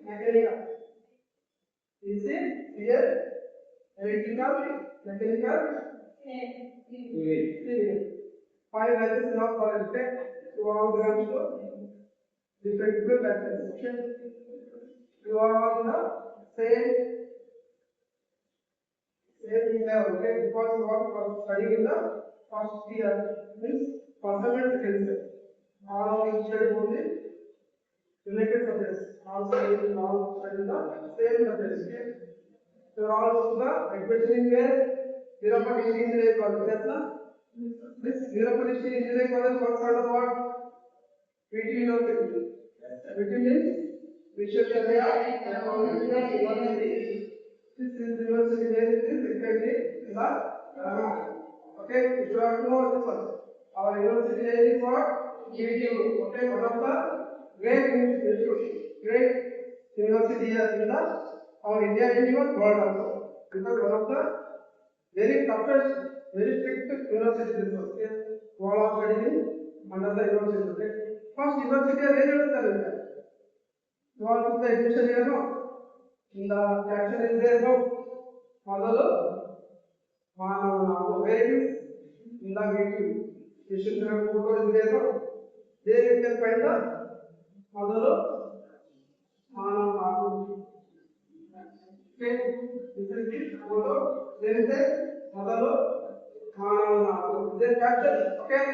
mechanical. Is it clear? Electrical, mechanical, civil. 5 branches in our college. Okay, so all belongs to different branches. Okay, you are all in the same level. Okay, because you are studying in the first year, means first and second year. All of you study only related subjects. All study in the same subjects. Okay, so all of the admission is 0.8 engineering college. Yes, na? This 0.8 engineering college was part of what? VT University. VT means Vishwakarya University. This is university where it is exactly in the okay, you have to know this one. Our university name is what? VTU. Okay, one of the great university here in the our India and even world also. Because one of the very toughest, very strict university this was. Okay, all are studying under the university. Okay, first university where you are studying. You want to the admission here no? In the caption is there no? ಮೊದಲು ಮಾನವನಾಗು where is in the meeting ಯಶಸ್ವಿನ photo is there no? There you can find the ಮೊದಲು ಮಾನವನಾಗು. Okay, this is the photo. There is a ಮೊದಲು ಮಾನವನಾಗು. Then caption. Okay,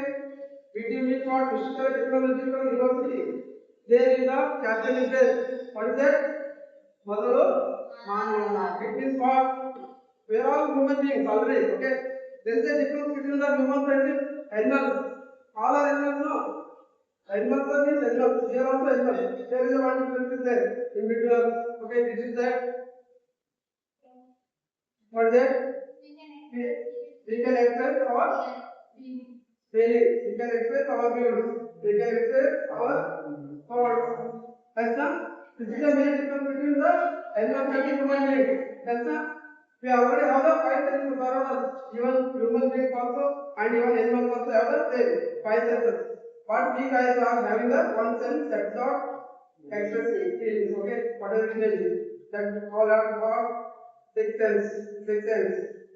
VTU is what? Vishwakarya Technological University. There is the caption is there. What is that? ಮೊದಲು ಮಾನವನಾಗು. It means what? We are all human beings always. Okay, there is a difference between the humans and the animals. All are animals, no? Animals are means animals. We are also animals. There is a one difference is there in between us. Okay, this is that. What is that? We can express our feelings. We can express our views. We can express our thoughts. That's not. This is the main difference between the animals and the human beings. That's not. We already have the 5 senses around us. Even human beings also and even animals also have the same 5 senses. But we guys are having the one sense that's not expressing feelings. Okay, whatever it is, that we call it what? Sixth sense.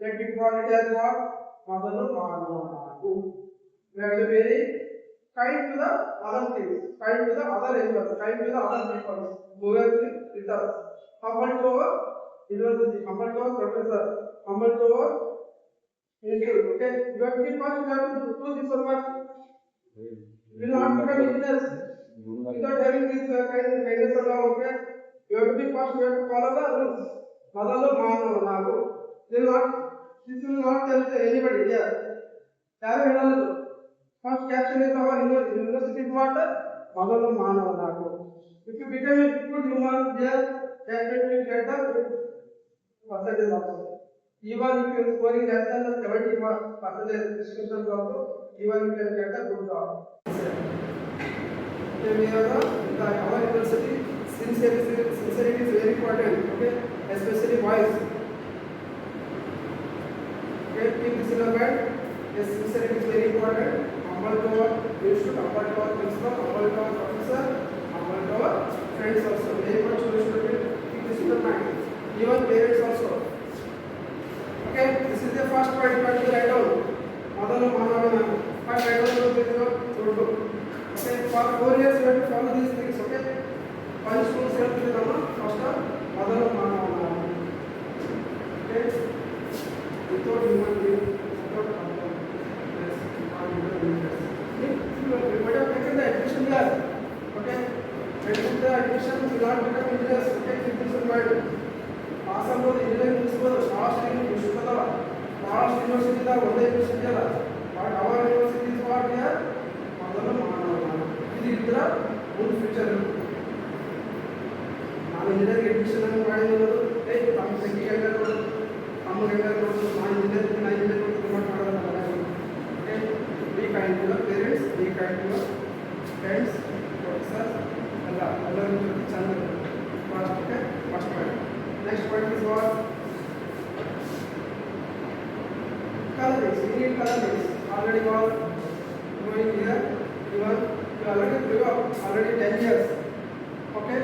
That we call it as what? Madalu Manavanagu. We have to be very kind to the other things, kind to the other animals, kind to the other people who are with us. Humble to our university, humble to our professor, humble to our institute. Okay, you have to be first, you have to do this work. You will not become engineers without having this kindness and all. Okay, you have to be first, you have to follow the rules. Madalu Manavanagu. This will not tell anybody here. ಯಾರು ಹೇಳಲ್ಲ. First caption is our university water. Madalu Manavanagu. If you become a good human there, definitely you get the good percentage also. Even if you are scoring less than the 70% descriptions also, even you can get a good job. Okay, we have our university. Sincerity is very important. Okay, especially boys. Okay, keep this in mind. Yes, sincerity is very important. Humble to our institute, humble to our principal, humble to our professor, humble to our friends also. Very much we should keep this in mind. Even parents also. Okay, this is the first point you have to write down. Madalu Manavanagu. First write down this one. Okay, for 4 years you have to follow these things. Okay, 5 schools you have to do. First of Madalu Manavanagu. Okay, without human being, without problem. Yes, you might have taken the admission here. Okay, and with the admission you will not become engineers. Okay, keep this in mind. Awesome, the engineering principal, last university, one university, but our university is what here? Madalu Manavanagu. This is the good future. ನಾನು engineering admission ಅನ್ನು ಮಾಡಿರೋದು ನಮ್ಮ ತಂಗಿಗೆ ಹೇಳೋದು ಅಮ್ಮಗೆ ಹೇಳೋದು ನಾನು engineering promote ಮಾಡೋದು okay, be kind to your parents, be kind to your friends, professors ಎಲ್ಲರ ಜೊತೆ ಚಂದ first. Okay, first point. Next point is what? colors. We need colors. Already all going here. You already grew up. Already 10 years. Okay.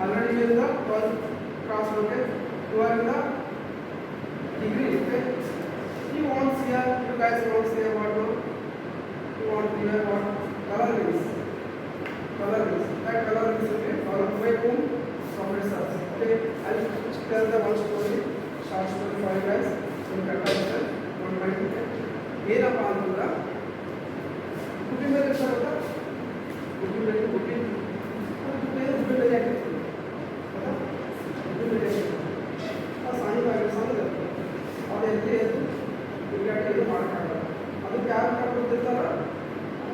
already in the first cross rocket, you are in the degree, okay? You want here, you guys want here what now? You want here what? Color rings. Color rings. That color rings will be followed by whom? Professors. Okay? I'll tell the one story, short story for you guys. In comparison, one mind. ಏನಪ್ಪ ಅಂತಂದ್ರೆ ಗುಡ್ಡಿ ಮೇಲೆ ಇರ್ತಾರಲ್ಲ ಗುಡ್ಡಿ ಮೇಲೆ ಗುಡ್ಡಿ ಗುಡ್ಡಿ ಮೇಲೆ ಹಾಕಿರ್ತೀವಿ ಗುಡ್ಡಿ ಮೇಲೆ ಸಣ್ಣದಾಗಿ ಸಣ್ಣದು ಅದು ಎಲ್ಲಿ ಅದು ತಿರುಗಾಟ ಇದು ಮಾಡೋಕ್ಕಾಗಲ್ಲ ಅದಕ್ಕೆ ಯಾರು ಮಾಡ್ಕೊತಿರ್ತಾರ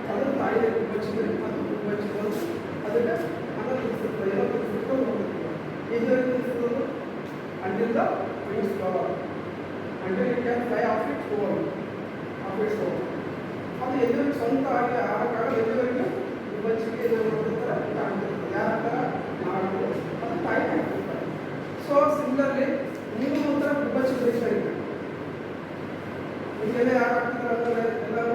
ಅದನ್ನು ತಾಯಿ ಗುಬ್ಬಚ್ಚಿದ್ರೆ ಮತ್ತು ಗುಬ್ಬಚ್ಚಿ ಬಂದು ಅದಕ್ಕೆ ಅದನ್ನು ತಿನ್ನಿಸುತ್ತೆ ಏನೋ ತಿನ್ನಿಸ್ಕೊಂಡು ಹೋಗ್ತಿರ್ತಾರೆ ಇದು ತಿನ್ನಿಸೋದು until the wings cover until it can fly off it over ಅದು ಎದುರಿಗೆ ಸ್ವಂತ ಆಗಿ ಆಗೋಕ್ಕಾಗಲ್ಲ ಎದುರಿಗೆ ಗುಬ್ಬಚ್ಚಿಗೆ ಏನು ಮಾಡ್ತಿರ್ತಾರೆ ಅಂತ ಆಗ್ತಿರ್ತಾರೆ ಯಾರ ಥರ ಮಾಡೋದು ಅದು ತಾಯಿ ಆಗ್ತಿರ್ತಾರೆ ಸೊ ಸಿಮಿಲರ್ಲಿ ನೀವು ಒಂಥರ ಗುಬ್ಬಚ್ಚಿ ಬೇಕಾಗಿಲ್ಲ ಈಗೆಲ್ಲ ಯಾರು ಆಗ್ತಿದ್ದಾರೆ ಅಂದರೆ ಎಲ್ಲರೂ